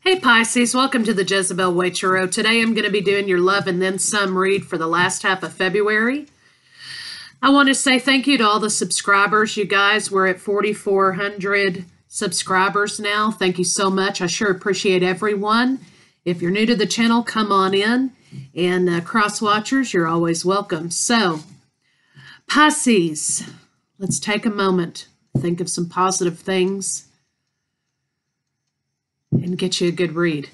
Hey Pisces, welcome to the Jezebel Way Tarot. Today I'm going to be doing your love and then some read for the last half of February. I want to say thank you to all the subscribers. You guys, we're at 4,400 subscribers now. Thank you so much. I sure appreciate everyone. If you're new to the channel, come on in. And cross-watchers, you're always welcome. So, Pisces, let's take a moment. Think of some positive things and get you a good read.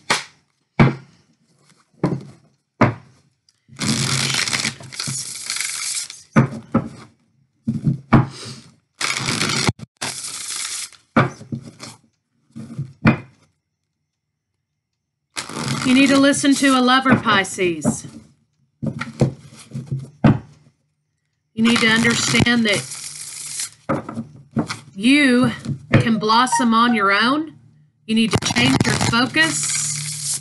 You need to listen to a lover, Pisces. You need to understand that you can blossom on your own. You need to change your focus.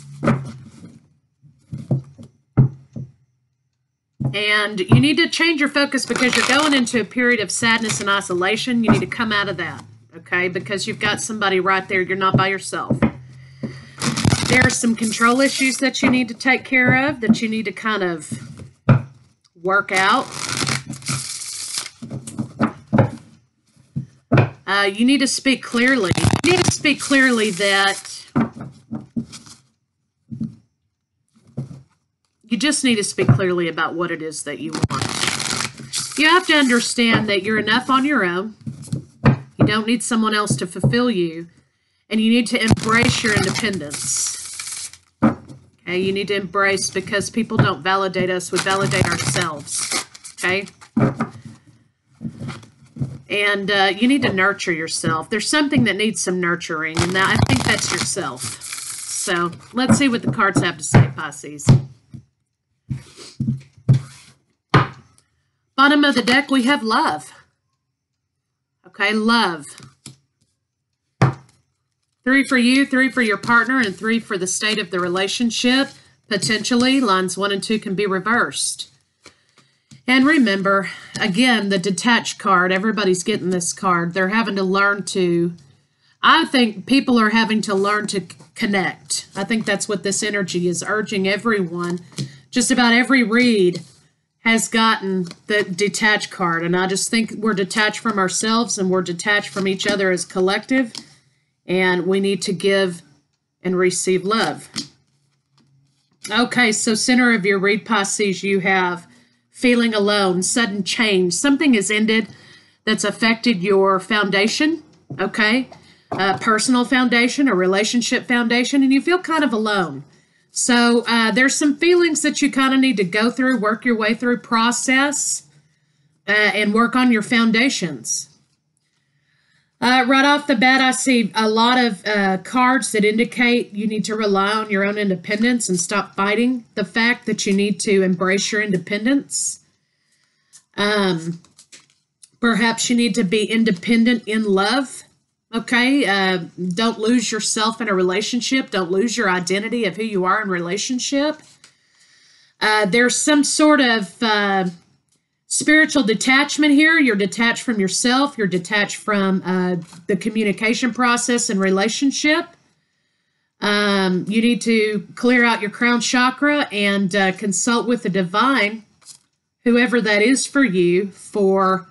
And you need to change your focus because you're going into a period of sadness and isolation. You need to come out of that, okay? Because you've got somebody right there. You're not by yourself. There are some control issues that you need to take care of, that you need to kind of work out. You need to speak clearly. You need to speak clearly that you just need to speak clearly about what it is that you want. You have to understand that you're enough on your own. You don't need someone else to fulfill you. And you need to embrace your independence. Okay, you need to embrace, because people don't validate us, we validate ourselves. Okay? And you need to nurture yourself. There's something that needs some nurturing, and I think that's yourself. So let's see what the cards have to say, Pisces. Bottom of the deck, we have love. Okay, love. 3 for you, 3 for your partner, and 3 for the state of the relationship. Potentially, lines 1 and 2 can be reversed. And remember, again, the detached card, everybody's getting this card. They're having to learn to, I think people are having to learn to connect. I think that's what this energy is urging everyone. Just about every read has gotten the detached card. And I just think we're detached from ourselves and we're detached from each other as collective. And we need to give and receive love. Okay, so center of your read, Pisces, you have feeling alone, sudden change. Something has ended that's affected your foundation, okay? Personal foundation, a relationship foundation, and you feel kind of alone. So there's some feelings that you kind of need to go through, work your way through, process, and work on your foundations. Right off the bat, I see a lot of cards that indicate you need to rely on your own independence and stop fighting the fact that you need to embrace your independence. Perhaps you need to be independent in love. Okay, don't lose yourself in a relationship. Don't lose your identity of who you are in relationship. There's some sort of spiritual detachment here. You're detached from yourself. You're detached from the communication process and relationship. You need to clear out your crown chakra and consult with the divine, whoever that is for you, for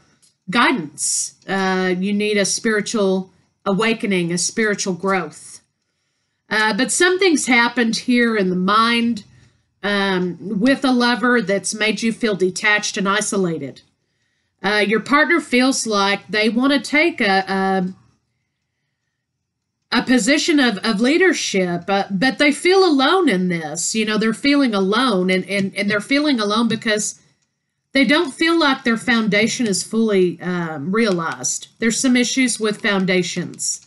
guidance. You need a spiritual awakening, a spiritual growth. But something's happened here in the mind with a lover that's made you feel detached and isolated. Your partner feels like they want to take a position of leadership, but they feel alone in this. You know, they're feeling alone, and they're feeling alone because they don't feel like their foundation is fully realized. There's some issues with foundations.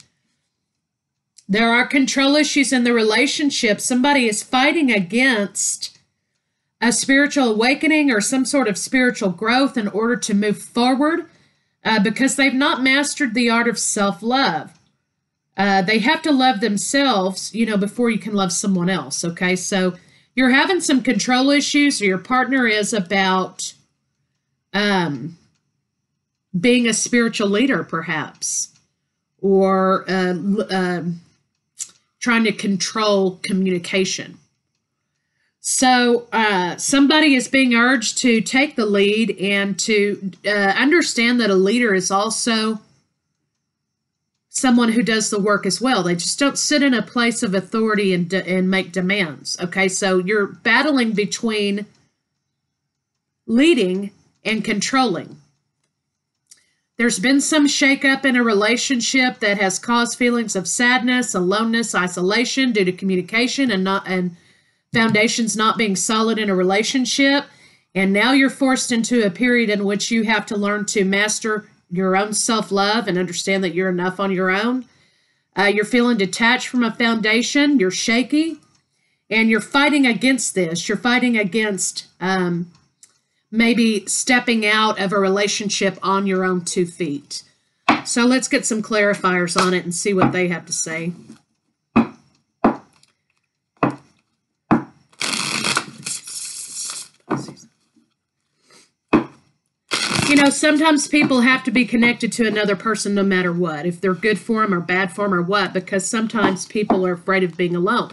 There are control issues in the relationship. Somebody is fighting against a spiritual awakening or some sort of spiritual growth in order to move forward because they've not mastered the art of self-love. They have to love themselves, you know, before you can love someone else, okay? So you're having some control issues, or your partner is, about being a spiritual leader, perhaps, or trying to control communication. So somebody is being urged to take the lead and to understand that a leader is also someone who does the work as well. They just don't sit in a place of authority and make demands. Okay, so you're battling between leading and controlling. There's been some shakeup in a relationship that has caused feelings of sadness, aloneness, isolation due to communication and foundations not being solid in a relationship. And now you're forced into a period in which you have to learn to master your own self-love and understand that you're enough on your own. You're feeling detached from a foundation. You're shaky. And you're fighting against this. You're fighting against maybe stepping out of a relationship on your own 2 feet. So let's get some clarifiers on it and see what they have to say. You know, sometimes people have to be connected to another person no matter what, if they're good for them or bad for them or what, because sometimes people are afraid of being alone.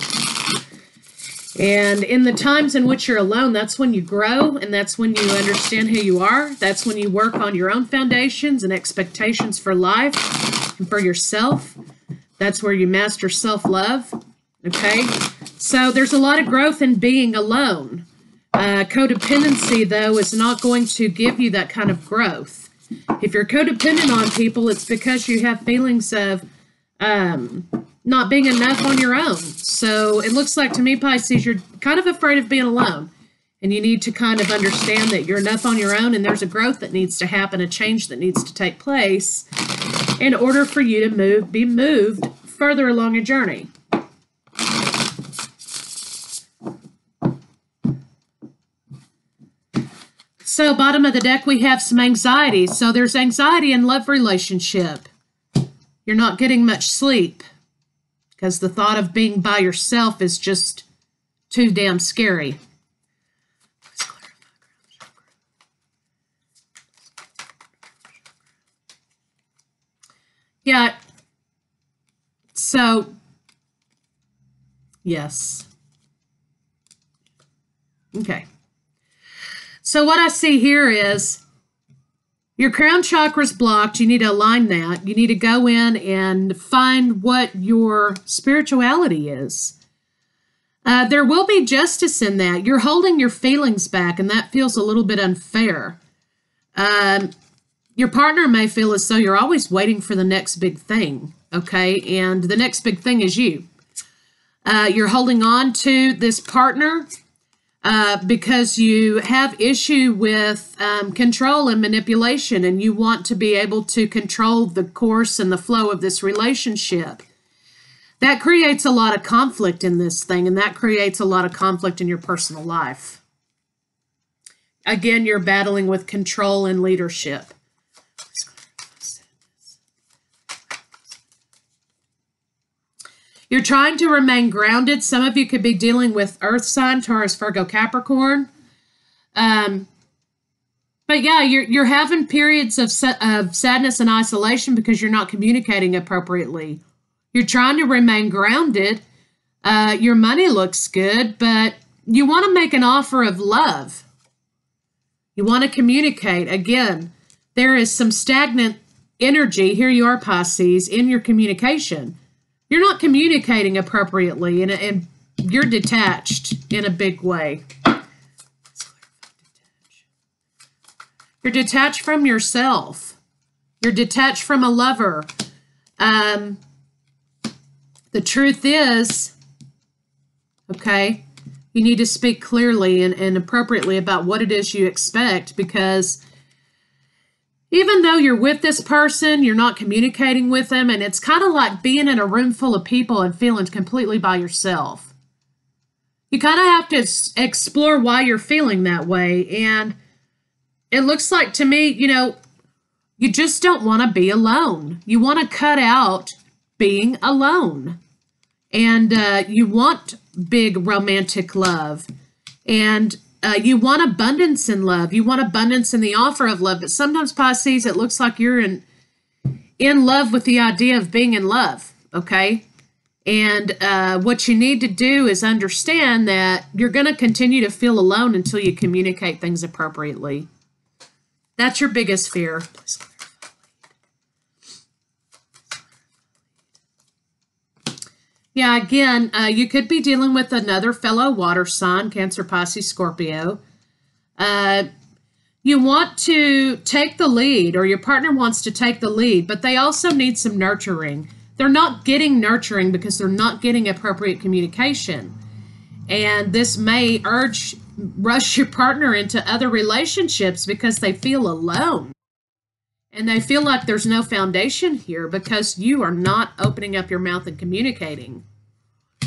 And in the times in which you're alone, that's when you grow, and that's when you understand who you are. That's when you work on your own foundations and expectations for life and for yourself. That's where you master self-love, okay? So there's a lot of growth in being alone. Codependency, though, is not going to give you that kind of growth. If you're codependent on people, it's because you have feelings of not being enough on your own. So it looks like to me, Pisces, you're kind of afraid of being alone. And you need to kind of understand that you're enough on your own, and there's a growth that needs to happen, a change that needs to take place in order for you to be moved further along a journey. So bottom of the deck, we have some anxiety. So there's anxiety in love relationship. You're not getting much sleep because the thought of being by yourself is just too damn scary. Yeah. So, yes. Okay. So what I see here is your crown chakra is blocked. You need to align that. You need to go in and find what your spirituality is. There will be justice in that. You're holding your feelings back, and that feels a little bit unfair. Your partner may feel as though you're always waiting for the next big thing, okay? And the next big thing is you. You're holding on to this partner because you have issue with control and manipulation, and you want to be able to control the course and the flow of this relationship. That creates a lot of conflict in this thing, and that creates a lot of conflict in your personal life. Again, you're battling with control and leadership. You're trying to remain grounded. Some of you could be dealing with Earth sign, Taurus, Virgo, Capricorn. But yeah, you're having periods of sadness and isolation because you're not communicating appropriately. You're trying to remain grounded. Your money looks good, but you want to make an offer of love. You want to communicate. Again, there is some stagnant energy. Here you are, Pisces, in your communication. You're not communicating appropriately, and you're detached in a big way. You're detached from yourself. You're detached from a lover. The truth is, okay, you need to speak clearly and appropriately about what it is you expect, because even though you're with this person, you're not communicating with them, and it's kind of like being in a room full of people and feeling completely by yourself. You kind of have to explore why you're feeling that way, and it looks like to me, you know, you just don't want to be alone. You want to cut out being alone, and you want big romantic love, and you want abundance in love. You want abundance in the offer of love. But sometimes, Pisces, it looks like you're in love with the idea of being in love, okay? And what you need to do is understand that you're going to continue to feel alone until you communicate things appropriately. That's your biggest fear. Yeah, again, you could be dealing with another fellow water sign, Cancer, Pisces, Scorpio. You want to take the lead, or your partner wants to take the lead, but they also need some nurturing. They're not getting nurturing because they're not getting appropriate communication. And this may rush your partner into other relationships because they feel alone. And they feel like there's no foundation here because you are not opening up your mouth and communicating.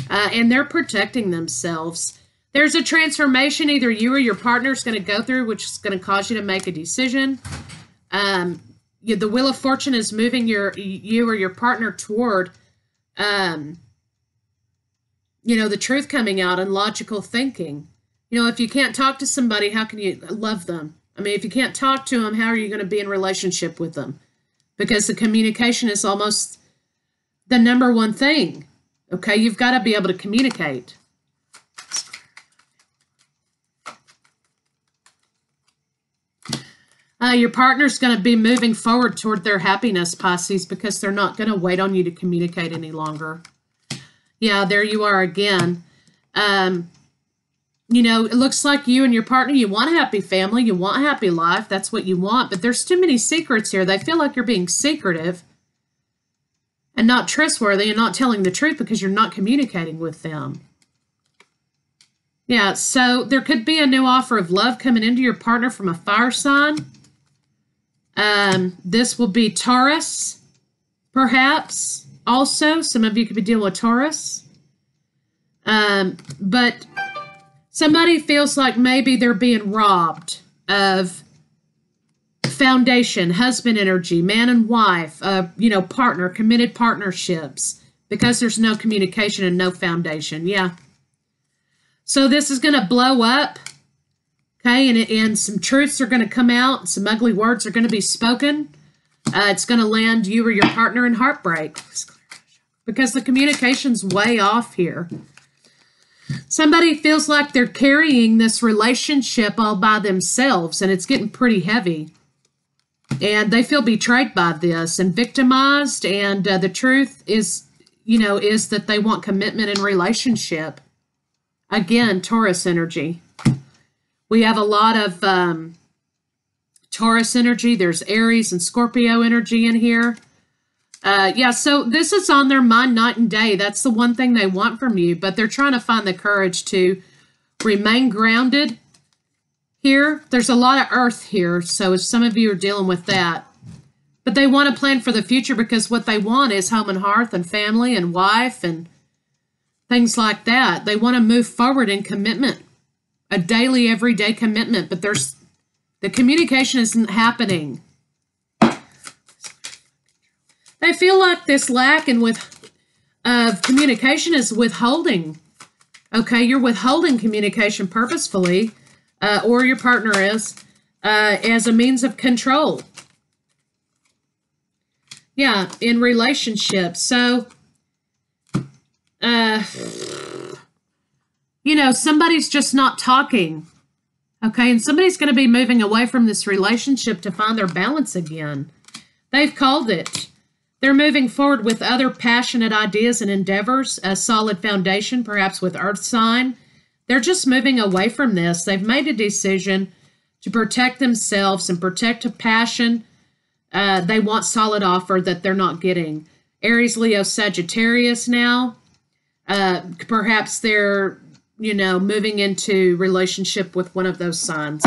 And they're protecting themselves. There's a transformation either you or your partner is going to go through, which is going to cause you to make a decision. The Wheel of Fortune is moving you or your partner toward, the truth coming out and logical thinking. If you can't talk to somebody, how can you love them? I mean, if you can't talk to them, how are you going to be in relationship with them? Because the communication is almost the number one thing. Okay, you've got to be able to communicate. Your partner's going to be moving forward toward their happiness, Pisces, because they're not going to wait on you to communicate any longer. Yeah, there you are again. It looks like you and your partner, you want a happy family, you want a happy life. That's what you want, but there's too many secrets here. They feel like you're being secretive and not trustworthy and not telling the truth because you're not communicating with them. Yeah, so there could be a new offer of love coming into your partner from a fire sign. This will be Taurus, perhaps. Also, some of you could be dealing with Taurus. But somebody feels like maybe they're being robbed of foundation, husband energy, man and wife, partner, committed partnerships, because there's no communication and no foundation. Yeah. So this is going to blow up. Okay, and some truths are going to come out. Some ugly words are going to be spoken. It's going to land you or your partner in heartbreak because the communication's way off here. Somebody feels like they're carrying this relationship all by themselves, and it's getting pretty heavy. And they feel betrayed by this and victimized, and the truth is that they want commitment in relationship. Again, Taurus energy. We have a lot of Taurus energy. There's Aries and Scorpio energy in here. So this is on their mind night and day. That's the one thing they want from you, but they're trying to find the courage to remain grounded here. There's a lot of earth here, so if some of you are dealing with that. But they want to plan for the future because what they want is home and hearth and family and wife and things like that. They want to move forward in commitment. A daily, everyday commitment, but the communication isn't happening. They feel like this lack of communication is withholding. Okay, you're withholding communication purposefully, or your partner is, as a means of control. Yeah, in relationships. So, somebody's just not talking, okay? And somebody's going to be moving away from this relationship to find their balance again. They've called it. They're moving forward with other passionate ideas and endeavors, a solid foundation, perhaps with earth sign. They're just moving away from this. They've made a decision to protect themselves and protect a passion. They want solid offer that they're not getting. Aries, Leo, Sagittarius now. Perhaps they're moving into relationship with one of those signs.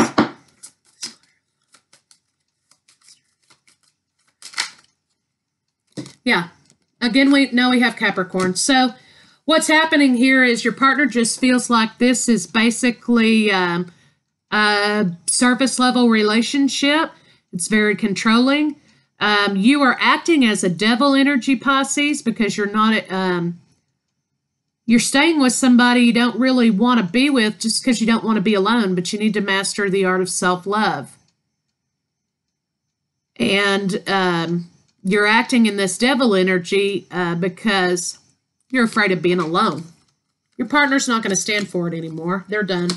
Yeah. Again, we know we have Capricorn. So what's happening here is your partner just feels like this is basically a surface level relationship. It's very controlling. You are acting as a devil energy, Pisces, because you're not you're staying with somebody you don't really want to be with just because you don't want to be alone, but you need to master the art of self-love. And you're acting in this devil energy because You're afraid of being alone. Your partner's not going to stand for it anymore. They're done.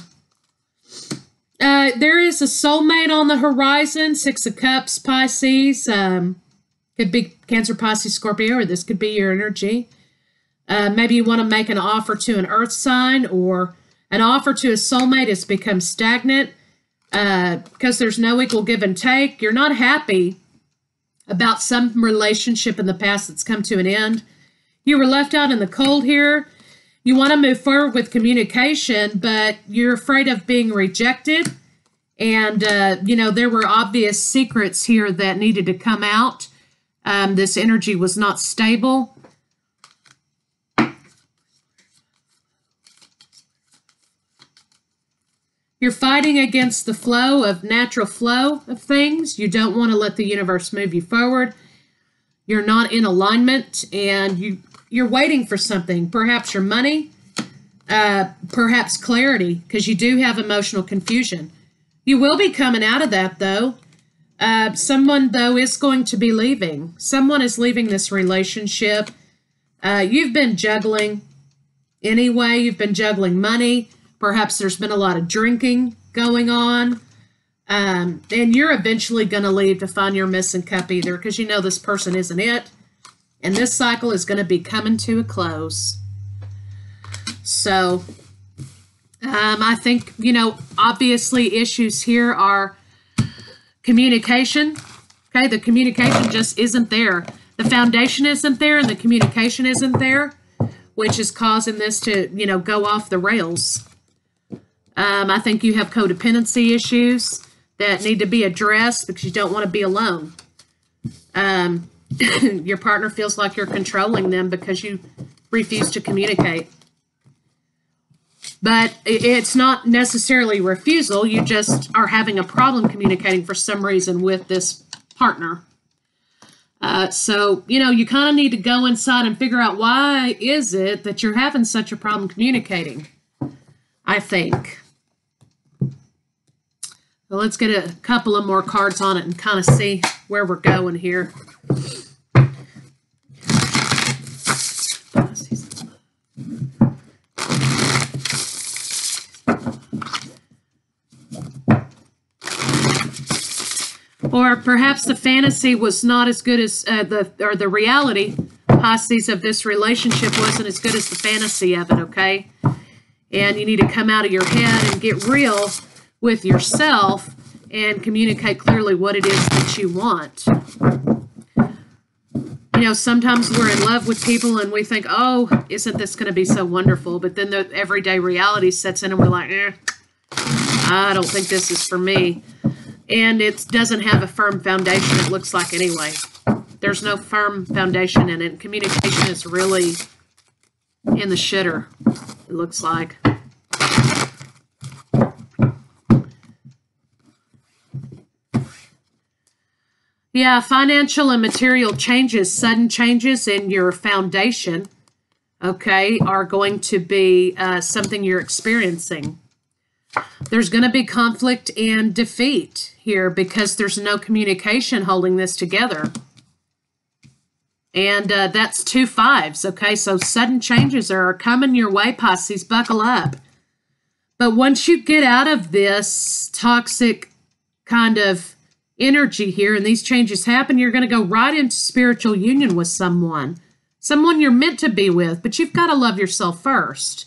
There is a soulmate on the horizon. 6 of Cups, Pisces. Could be Cancer, Pisces, Scorpio, or this could be your energy. Maybe you want to make an offer to an earth sign, or an offer to a soulmate has become stagnant because there's no equal give and take. You're not happy about some relationship in the past that's come to an end. You were left out in the cold here. You want to move forward with communication, but you're afraid of being rejected. And, there were obvious secrets here that needed to come out. This energy was not stable. You're fighting against the flow of natural flow of things. You don't want to let the universe move you forward. You're not in alignment, and you're waiting for something, perhaps your money, perhaps clarity, because you do have emotional confusion. You will be coming out of that, though. Someone, though, is going to be leaving. Someone is leaving this relationship. You've been juggling anyway. You've been juggling money. Perhaps there's been a lot of drinking going on. And you're eventually going to leave to find your missing cup either, because you know this person isn't it. And this cycle is going to be coming to a close. So, I think, obviously issues here are communication. Okay, the communication just isn't there. The foundation isn't there, and the communication isn't there, which is causing this to, go off the rails. I think you have codependency issues that need to be addressed because you don't want to be alone. Your partner feels like you're controlling them because you refuse to communicate. But it's not necessarily refusal. You just are having a problem communicating for some reason with this partner. So, you kind of need to go inside and figure out why is it that you're having such a problem communicating, I think. Well, let's get a couple of more cards on it and kind of see where we're going here. Or perhaps the fantasy was not as good as the reality, Pisces, of this relationship wasn't as good as the fantasy of it, okay? And you need to come out of your head and get real with yourself and communicate clearly what it is that you want. Sometimes we're in love with people and we think, oh, isn't this going to be so wonderful? But then the everyday reality sets in and we're like, I don't think this is for me. And it doesn't have a firm foundation, it looks like, anyway. There's no firm foundation in it. Communication is really in the shitter, it looks like. Yeah, financial and material changes, sudden changes in your foundation, okay, are going to be something you're experiencing. There's going to be conflict and defeat here because there's no communication holding this together. And that's 2 5s, okay? So sudden changes are coming your way, Pisces. Buckle up. But once you get out of this toxic kind of energy here and these changes happen, you're going to go right into spiritual union with someone you're meant to be with, but you've got to love yourself first.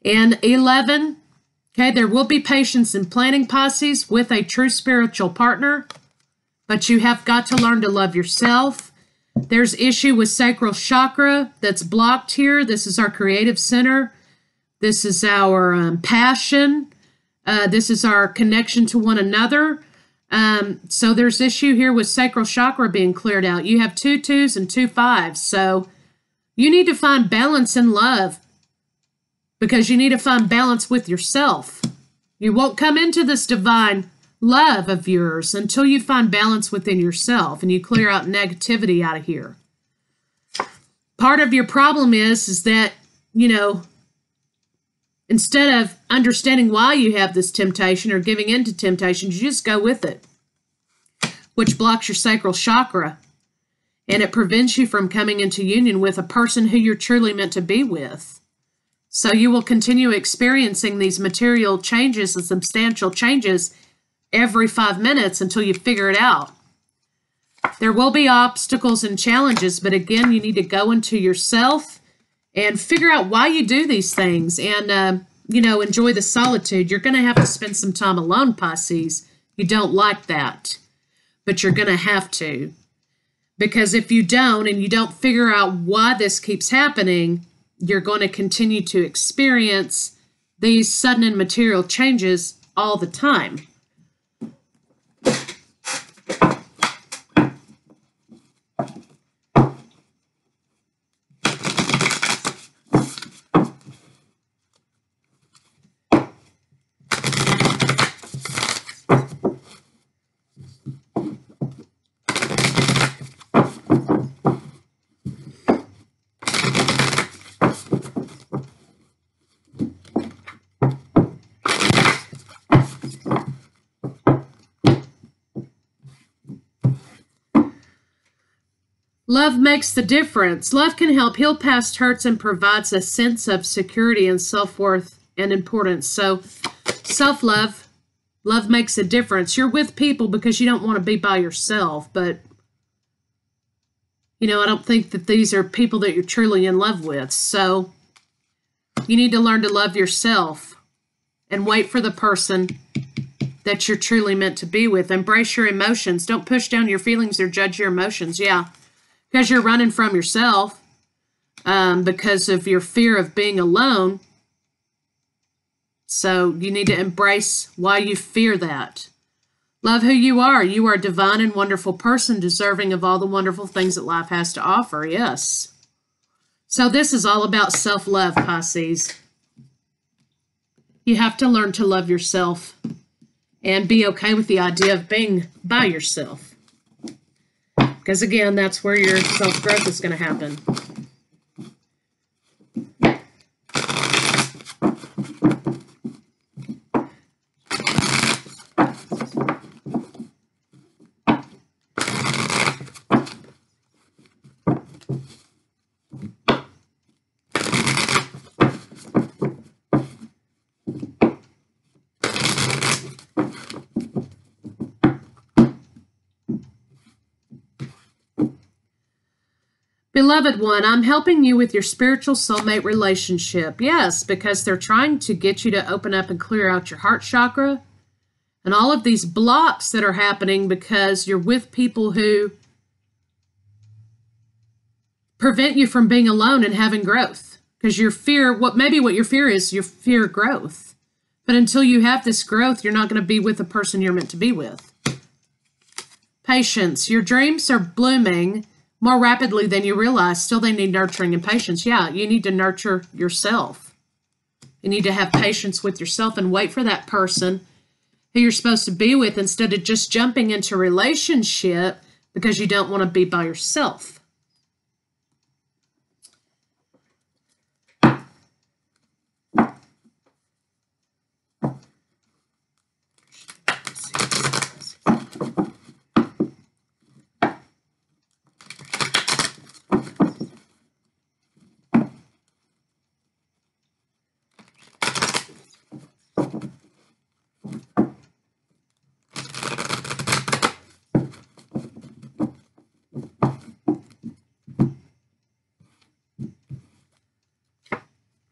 And 11, okay, there will be patience in planning, Pisces, with a true spiritual partner, but you have got to learn to love yourself. There's issue with sacral chakra that's blocked here. This is our creative center. This is our passion. This is our connection to one another. So there's issue here with sacral chakra being cleared out. You have 2 2s and 2 5s. So you need to find balance in love because you need to find balance with yourself. You won't come into this divine love of yours until you find balance within yourself and you clear out negativity out of here. Part of your problem is that, instead of understanding why you have this temptation or giving in to temptation, you just go with it, which blocks your sacral chakra. and it prevents you from coming into union with a person who you're truly meant to be with. So you will continue experiencing these material changes and substantial changes every 5 minutes until you figure it out. There will be obstacles and challenges, but again, you need to go into yourself and figure out why you do these things and, enjoy the solitude. You're going to have to spend some time alone, Pisces. You don't like that, but you're going to have to. Because if you don't and you don't figure out why this keeps happening, you're going to continue to experience these sudden and material changes all the time. Love makes the difference. Love can help heal past hurts and provides a sense of security and self-worth and importance. So self-love, love makes a difference. You're with people because you don't want to be by yourself, but I don't think that these are people that you're truly in love with. So you need to learn to love yourself and wait for the person that you're truly meant to be with. Embrace your emotions. Don't push down your feelings or judge your emotions. Yeah. Because you're running from yourself because of your fear of being alone. So you need to embrace why you fear that. Love who you are. You are a divine and wonderful person, deserving of all the wonderful things that life has to offer. Yes. So this is all about self-love, Pisces. You have to learn to love yourself and be okay with the idea of being by yourself. Because again, that's where your self-growth is going to happen. Beloved one, I'm helping you with your spiritual soulmate relationship. Yes, because they're trying to get you to open up and clear out your heart chakra and all of these blocks that are happening because you're with people who prevent you from being alone and having growth. Because your fear, what your fear is, you fear growth. But until you have this growth, you're not going to be with the person you're meant to be with. Patience. Your dreams are blooming more rapidly than you realize. Still, they need nurturing and patience. Yeah, you need to nurture yourself. You need to have patience with yourself and wait for that person who you're supposed to be with instead of just jumping into a relationship because you don't want to be by yourself.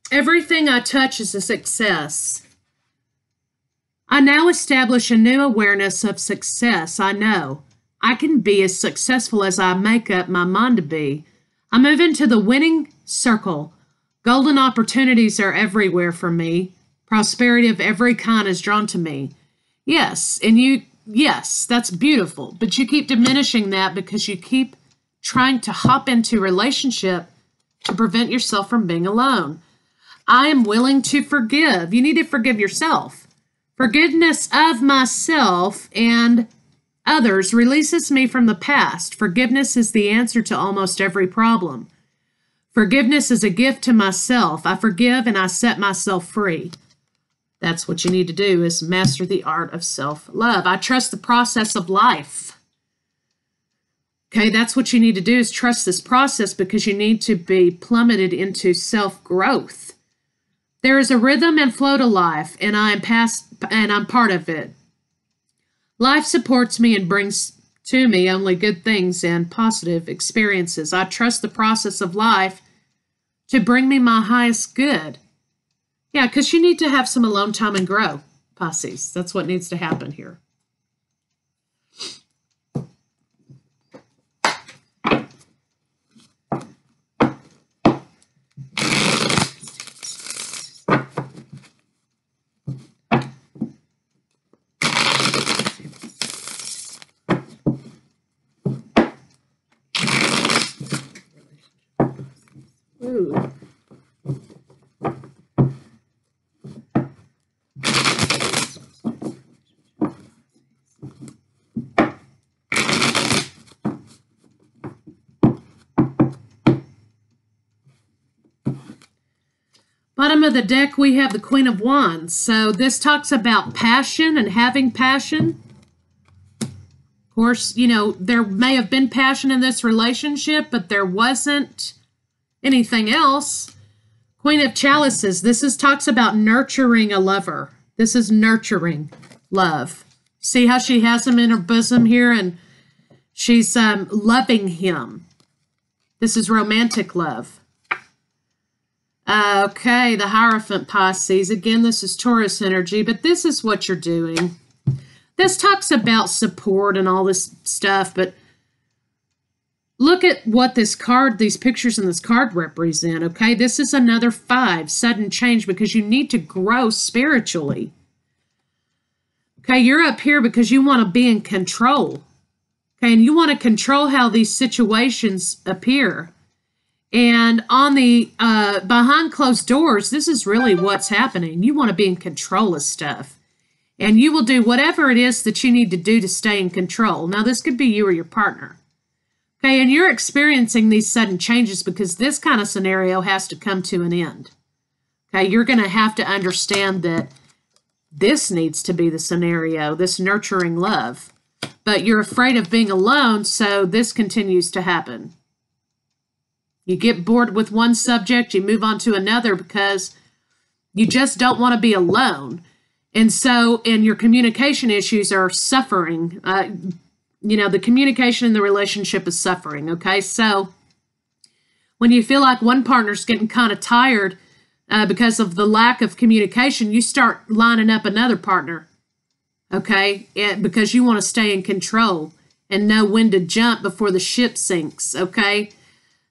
Everything I touch is a success. I now establish a new awareness of success. I know I can be as successful as I make up my mind to be. I move into the winning circle. Golden opportunities are everywhere for me. Prosperity of every kind is drawn to me. Yes, yes, that's beautiful. But you keep diminishing that because you keep trying to hop into a relationship to prevent yourself from being alone. I am willing to forgive. You need to forgive yourself. Forgiveness of myself and others releases me from the past. Forgiveness is the answer to almost every problem. Forgiveness is a gift to myself. I forgive and I set myself free. That's what you need to do, is master the art of self-love. I trust the process of life. Okay, that's what you need to do, is trust this process, because you need to be plummeted into self-growth. There is a rhythm and flow to life, and I'm part of it. Life supports me and brings to me only good things and positive experiences. I trust the process of life to bring me my highest good. Yeah, because you need to have some alone time and grow, Pisces. That's what needs to happen here. Ooh. Bottom of the deck, we have the Queen of Wands. So this talks about passion and having passion. Of course, you know, there may have been passion in this relationship, but there wasn't anything else. Queen of Chalices, talks about nurturing a lover. This is nurturing love. See how she has him in her bosom here, and she's loving him. This is romantic love. Okay, the Hierophant, Pisces. Again, this is Taurus energy, but this is what you're doing. This talks about support and all this stuff, but look at what this card, these pictures in this card represent, okay? This is another 5, sudden change, because you need to grow spiritually. Okay, you're up here because you want to be in control. Okay, and you want to control how these situations appear. And on the behind closed doors, this is really what's happening. You want to be in control of stuff. And you will do whatever it is that you need to do to stay in control. Now, this could be you or your partner. Okay, and you're experiencing these sudden changes because this kind of scenario has to come to an end. Okay, you're going to have to understand that this needs to be the scenario, this nurturing love. But you're afraid of being alone, so this continues to happen. You get bored with one subject, you move on to another because you just don't want to be alone. And so, and your communication issues are suffering. You know, the communication in the relationship is suffering, okay? So, when you feel like one partner's getting kind of tired because of the lack of communication, you start lining up another partner, okay? Because you want to stay in control and know when to jump before the ship sinks, okay?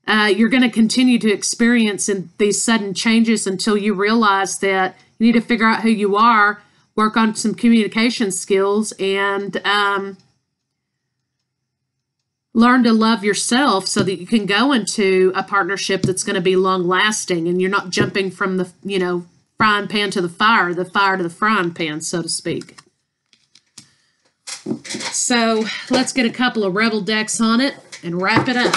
You're going to continue to experience these sudden changes until you realize that you need to figure out who you are, work on some communication skills, and learn to love yourself so that you can go into a partnership that's going to be long-lasting, and you're not jumping from the, you know, frying pan to the fire to the frying pan, so to speak. So let's get a couple of Rebel decks on it and wrap it up.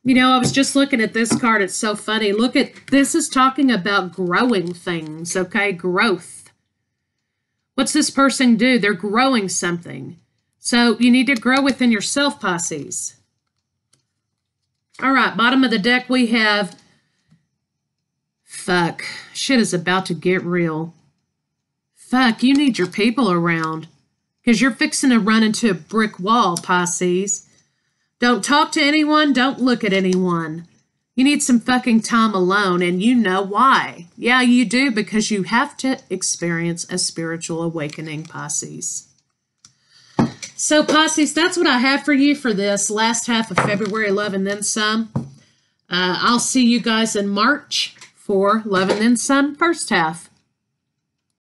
You know, I was just looking at this card. It's so funny. Look at, this is talking about growing things, okay? Growth. What's this person do? They're growing something. So you need to grow within yourself, Pisces. All right, bottom of the deck we have, fuck, shit is about to get real. Fuck, you need your people around because you're fixing to run into a brick wall, Pisces. Don't talk to anyone. Don't look at anyone. You need some fucking time alone, and you know why. Yeah, you do, because you have to experience a spiritual awakening, Pisces. So, Pisces, that's what I have for you for this last half of February, Love and Then Some. I'll see you guys in March for Love and Then Some first half.